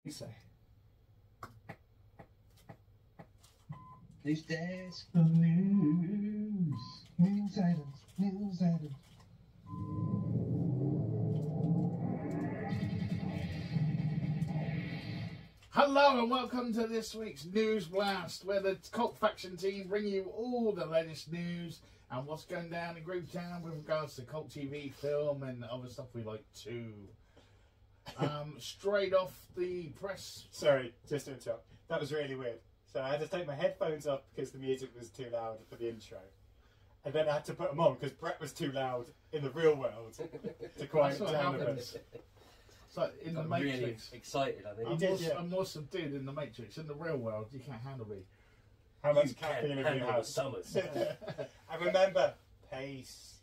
You say. These days of news items, news items. Hello and welcome to this week's News Blast, where the Cult Faction team bring you all the latest news and what's going down in Groovetown with regards to Cult TV, film and other stuff we like too. Straight off the press. Sorry, just to interrupt. That was really weird. So I had to take my headphones off because the music was too loud for the intro. And then I had to put them on because Brett was too loud in the real world to quiet down a bit. It's like in the Matrix. Really excited, I think. I'm more subdued in the Matrix. In the real world, you can't handle me. How much caffeine have you had? Summers. And remember, pace.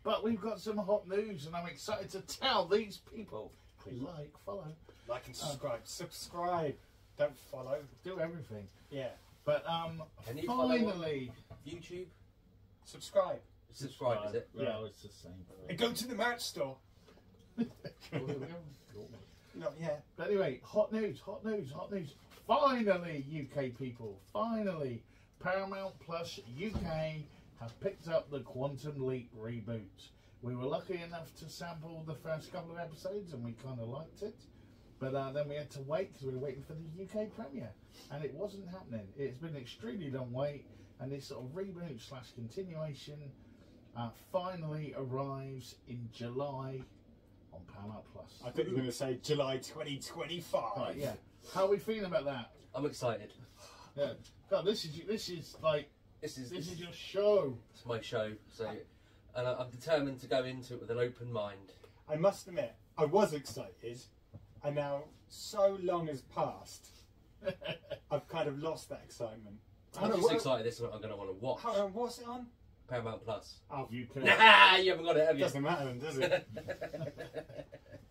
But we've got some hot news, and I'm excited to tell these people. Like, follow, Like and subscribe. Subscribe. Don't follow. do everything. Yeah. But Can you follow on finally, YouTube? Subscribe. Subscribe, is it? Yeah, it's the same. And go to the merch store. Not yet. But anyway, hot news, hot news, hot news. Finally, UK people, finally, Paramount Plus UK have picked up the Quantum Leap reboot. We were lucky enough to sample the first couple of episodes and we kind of liked it. But then we had to wait because we were waiting for the UK premiere. And it wasn't happening. It's been an extremely long wait. And this sort of reboot / continuation finally arrives in July on Paramount Plus. I thought you were going to say July 2025. Right, yeah. How are we feeling about that? I'm excited. Yeah. God, this is like This is your show. It's my show, so and I'm determined to go into it with an open mind. I must admit, I was excited, and now so long has passed, I've kind of lost that excitement. I'm just excited. This is what I'm going to want to watch. What's it on? Paramount Plus. Oh, UK. Nah, you haven't got it, have you? Doesn't matter then, does it?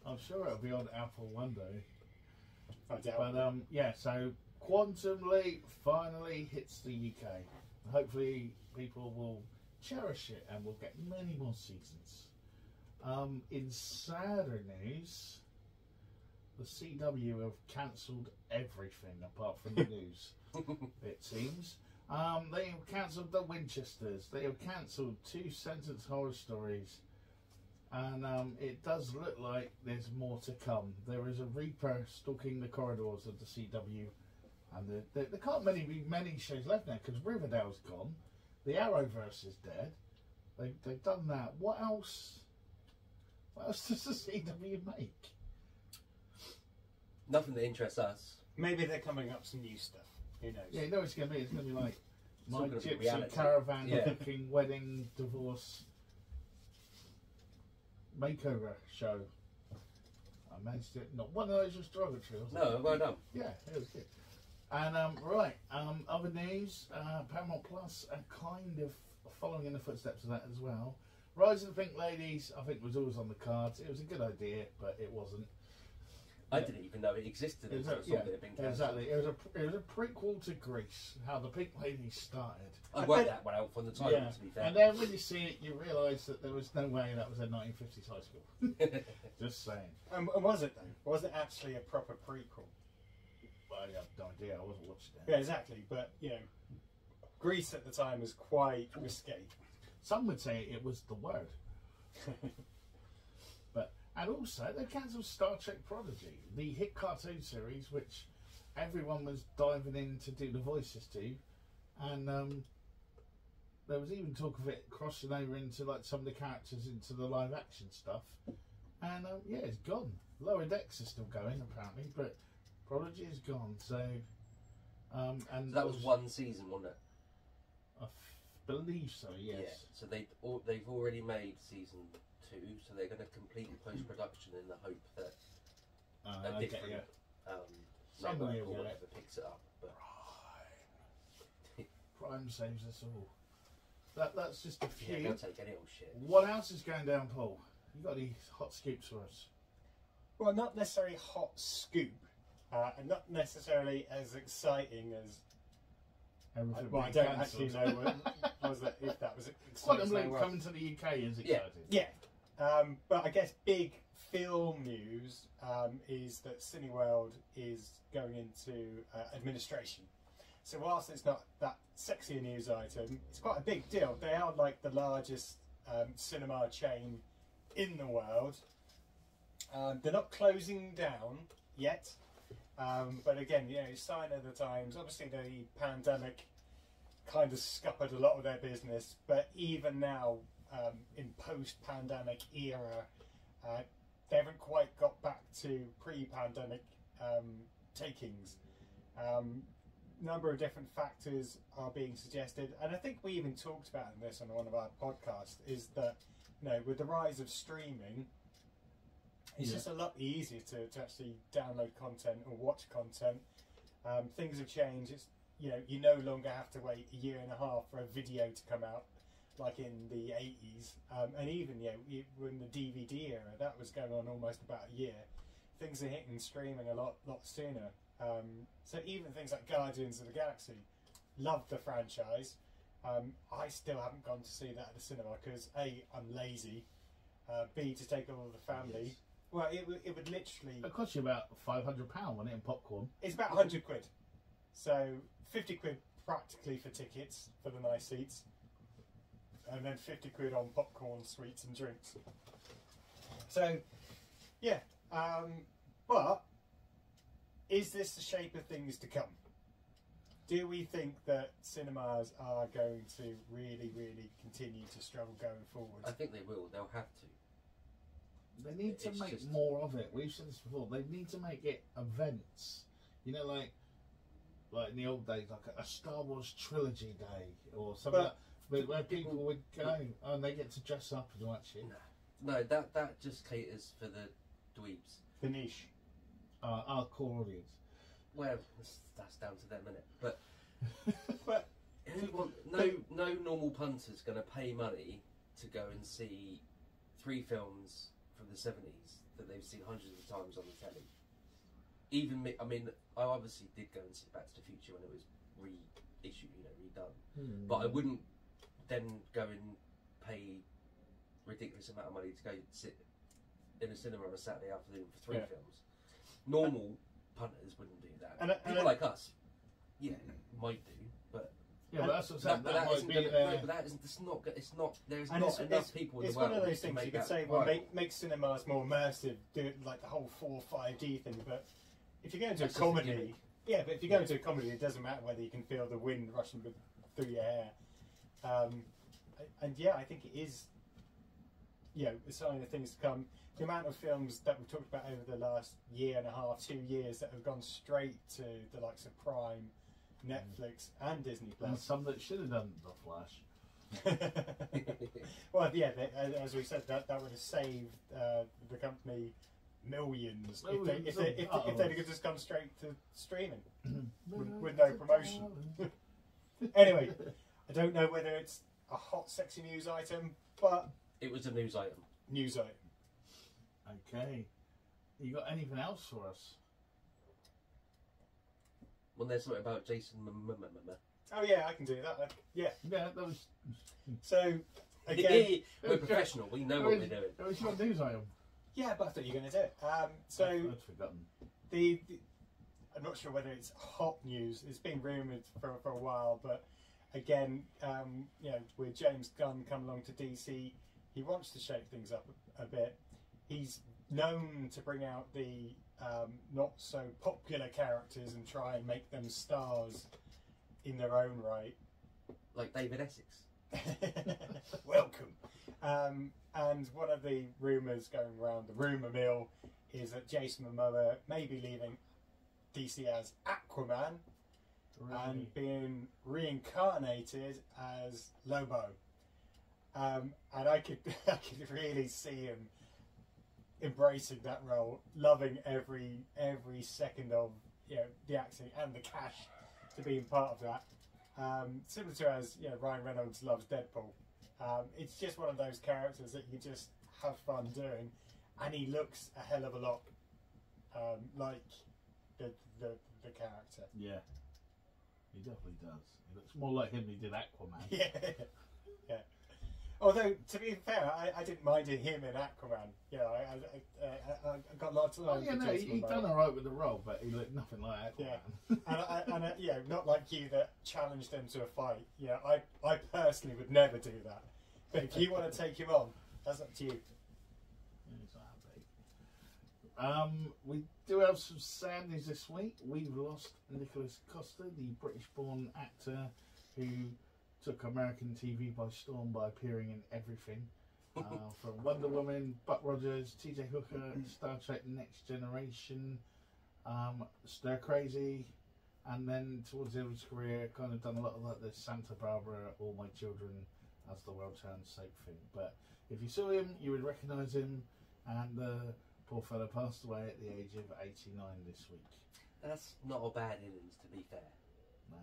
I'm sure it'll be on Apple one day. I doubt. But yeah. So Quantum Leap finally hits the UK. Hopefully, people will cherish it and we'll get many more seasons. In sadder news, the CW have cancelled everything apart from the news. It seems. They have cancelled the Winchesters. They have cancelled 2 sentence horror stories. And it does look like there's more to come. There is a Reaper stalking the corridors of the CW. And there can't be many shows left now because Riverdale's gone. The Arrowverse is dead. They've done that. What else? What else does the CW make? Nothing that interests us. Maybe they're coming up some new stuff. Who knows? Yeah, you know what it's going to be. It's going to be like My all gonna be Gypsy reality. Caravan, Yeah. Cooking, Wedding, Divorce, Makeover show. I managed it. Not one of those was derogatory, wasn't it? No, well done. Yeah, it was good. And right, other news, Paramount Plus are kind of following in the footsteps of that as well. Rise of the Pink Ladies, I think, was always on the cards. It was a good idea, but it wasn't. I didn't even know it existed until I saw that it had been cancelled. Exactly. It was a prequel to Grease, how the Pink Ladies started. I worked that one out from the title, to be fair. And then when you see it, you realise that there was no way that was a 1950s high school. Just saying. And was it though? Was it actually a proper prequel? Well, I have no idea. I wasn't watching it. Yeah, exactly. But you know, Grease at the time was quite risque. Some would say it was the word. And also, they cancelled Star Trek Prodigy, the hit cartoon series, which everyone was diving in to do the voices to. And there was even talk of it crossing over into like some of the characters into the live action stuff. And yeah, it's gone. Lower Decks is still going, apparently, but Prodigy is gone. So, and So that was one season, wasn't it? I believe so, yes. Yeah. So they've already made season 2, so they're going to complete post-production in the hope that a different network Somebody or will get whatever picks it up. But Prime saves us all. That's just a few. yeah, they'll take any old shit. What else is going down, Paul? You got any hot scoops for us? Well, not necessarily hot scoop, and not necessarily as exciting as. Everything Well, I being don't cancelled. actually know if that was exciting. Quantum Leap coming to the UK is exciting. Yeah, But I guess big film news is that Cineworld is going into administration. So whilst it's not that sexy a news item, it's quite a big deal. They are like the largest cinema chain in the world. They're not closing down yet, but again, you know, sign of the times. Obviously, the pandemic kind of scuppered a lot of their business, but even now, in post-pandemic era, they haven't quite got back to pre-pandemic takings. Number of different factors are being suggested, and I think we even talked about this on one of our podcasts, is that, you know, with the rise of streaming, it's just a lot easier to actually download content or watch content. Things have changed. It's, you know, you no longer have to wait a year and a half for a video to come out like in the 80s, and even, you know, when the DVD era, that was going on almost about a year. Things are hitting streaming a lot sooner. So even things like Guardians of the Galaxy, loved the franchise. I still haven't gone to see that at the cinema because A, I'm lazy, B, to take all the family. Yes. Well, it would literally... It cost you about £500, wasn't it, in popcorn? It's about 100 quid. So 50 quid practically for tickets for the nice seats, and then 50 quid on popcorn, sweets and drinks. So, yeah. But is this the shape of things to come? Do we think that cinemas are going to really, really continue to struggle going forward? I think they will. They'll have to. They need to make more of it. We've said this before. They need to make it events. You know, like in the old days, like a Star Wars trilogy day or something. Where people would go and they get to dress up and watch it. No, that just caters for the dweebs. The niche. Our core audience. Well, that's down to them, isn't it? But But no normal punter's going to pay money to go and see 3 films from the 70s that they've seen hundreds of times on the telly. Even me, I mean, I obviously did go and see Back to the Future when it was reissued, you know, redone. But I wouldn't then go and pay ridiculous amount of money to go sit in a cinema on a Saturday afternoon for 3 films. Normal punters wouldn't do that. And people like us, yeah, might do, but yeah, but that's what I'm saying. but that isn't gonna, no, but that isn't. It's not. It's not. There's not enough people in the world. It's one of those things you could say, well, viable. make cinemas more immersive, do it like the whole 4 or 5D thing. But if you go into a comedy, but if you go into a comedy, it doesn't matter whether you can feel the wind rushing through your hair. And yeah, I think it is, you know, a sign of things to come. The amount of films that we've talked about over the last year and a half, 2 years, that have gone straight to the likes of Prime, Netflix, and Disney Plus. And some that should have done The Flash. Well, yeah, as we said, that would have saved the company millions if they'd have just gone straight to streaming with no promotion. Anyway, I don't know whether it's a hot, sexy news item, but it was a news item. News item. Okay. You got anything else for us? When there's something about Jason Mamoa. Oh yeah, I can do that. Yeah, that was... So, again... We're professional, we know what we're doing. It was your news item. Yeah, but I thought you were going to do it. So, I'd forgotten. I'm not sure whether it's hot news. It's been rumoured for a while, but again, you know, with James Gunn coming along to DC, he wants to shake things up a bit. He's known to bring out the not so popular characters and try and make them stars in their own right. Like David Essex. Welcome. And one of the rumours going around the rumour mill is that Jason Momoa may be leaving DC as Aquaman and being reincarnated as Lobo. And I could really see him embracing that role, loving every second of, you know, the acting and the cash to being part of that. Similar to as, you know, Ryan Reynolds loves Deadpool. It's just one of those characters that you just have fun doing, and he looks a hell of a lot like the character. Yeah, he definitely does. He looks more like him than he did Aquaman. Yeah. Although, to be fair, I didn't mind him in Aquaman. You know, I got lots of Oh, love yeah, for no, Jason he Momoa. done alright with the role, but he looked nothing like Aquaman. Yeah. and you know, not like you that challenged him to a fight. You know, I personally would never do that. But if you want to take him on, that's up to you. Exactly. We do have some sad news this week. We've lost Nicolas Coster, the British-born actor who took American TV by storm by appearing in everything. From Wonder Woman, Buck Rogers, TJ Hooker, Star Trek Next Generation, Stir Crazy, and then towards the end of his career, kind of done a lot of like the Santa Barbara, All My Children, As the World Turns Soap thing. But if you saw him, you would recognise him, and poor fellow passed away at the age of 89 this week. That's not a bad innings, to be fair.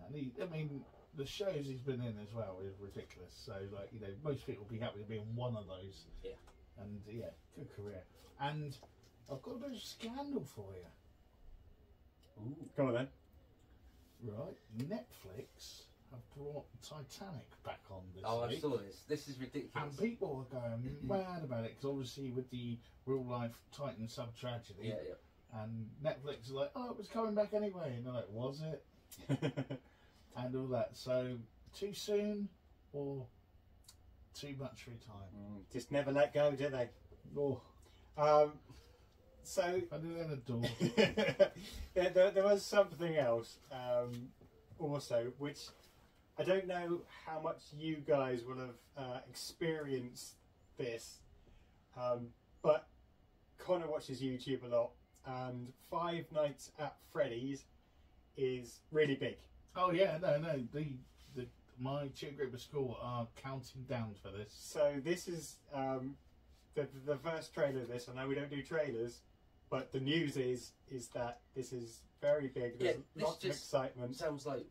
And I mean, the shows he's been in as well is ridiculous. So, like, you know, most people will be happy to be in one of those. Yeah. And yeah, good career. And I've got a bit of scandal for you. Ooh. Go on then. Right, Netflix have brought Titanic back on this Oh, week. I saw this. This is ridiculous. And people are going mad about it because obviously with the real life Titan sub tragedy, Yeah, yeah. and Netflix is like, oh, it was coming back anyway, and they're like, was it? And all that. So too soon or too much free time? Just never let go, do they? Oh, So I did it at a door. yeah, there was something else also, which I don't know how much you guys will have experienced this, but Connor watches YouTube a lot, and Five Nights at Freddy's is really big. Oh yeah, no, my cheer group at school are counting down for this. So this is the first trailer of this. I know we don't do trailers, but the news is that this is very big. There's lots of excitement. Sounds like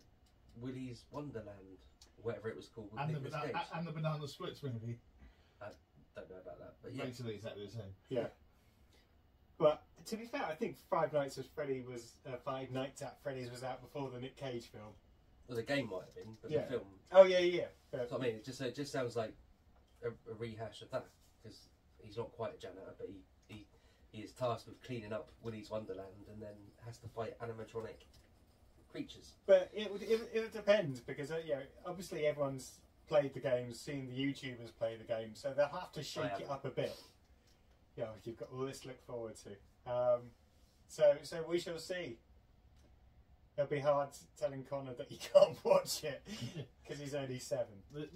Willy's Wonderland, whatever it was called. With And Nicolas Cage. the Banana Splits movie. I don't know about that, but yeah. Basically exactly the same. Yeah. But to be fair, I think Five Nights at Freddy's was out before the Nick Cage film. Well, the game might have been, but Yeah. the film. Oh yeah. That's what I mean. It just sounds like a rehash of that, because he's not quite a janitor, but he is tasked with cleaning up Willy's Wonderland and then has to fight animatronic creatures. But it would depend, because obviously everyone's played the games, seen the YouTubers play the game, so they'll have to shake it up a bit. Yeah, you've got all this to look forward to. So we shall see. It'll be hard telling Connor that he can't watch it because he's only 7.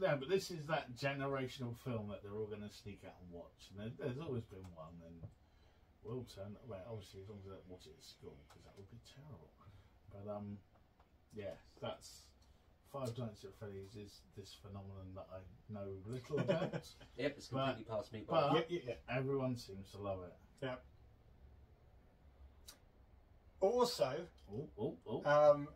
No, but this is that generational film that they're all going to sneak out and watch. And there's always been one, and we'll turn. Well, obviously, as long as they don't watch it at school, because that would be terrible. But yeah, that's Five Nights at Freddy's is this phenomenon that I know little about. Yep, it's completely passed me by. But Yeah. everyone seems to love it. Yeah. Also, and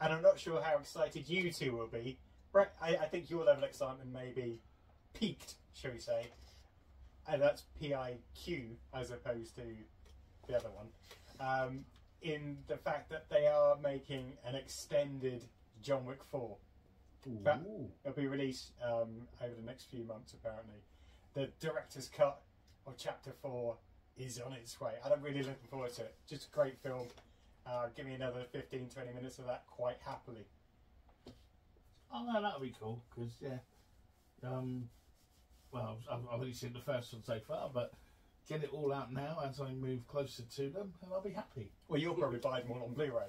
I'm not sure how excited you two will be. Right, I think your level of excitement may be peaked, shall we say. And that's PIQ as opposed to the other one. In the fact that they are making an extended John Wick 4. That will be released over the next few months, apparently. The director's cut of Chapter 4 is on its way, and I'm really looking forward to it. Just a great film. Give me another 15-20 minutes of that quite happily. Oh no, that'll be cool, because yeah. Well, I've only seen the first one so far, but get it all out now as I move closer to them, and I'll be happy. Well, you'll probably buy them all on Blu-ray.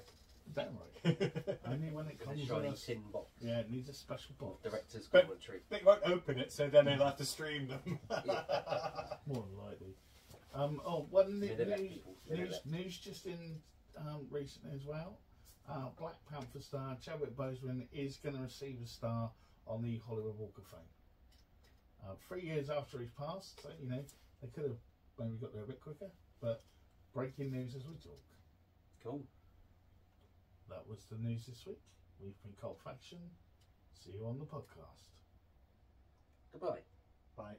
Damn right. Only when it With comes a shiny on a tin box. Yeah, it needs a special box. Director's But- commentary. They won't open it, so then they'll have to stream them. More than likely. One Minute people. news just in recently as well. Black Panther star Chadwick Boseman is going to receive a star on the Hollywood Walk of Fame. 3 years after he's passed, so you know they could have maybe got there a bit quicker. But breaking news as we talk. Cool. That was the news this week. We've been Cult Faction. See you on the podcast. Goodbye. Bye.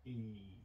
E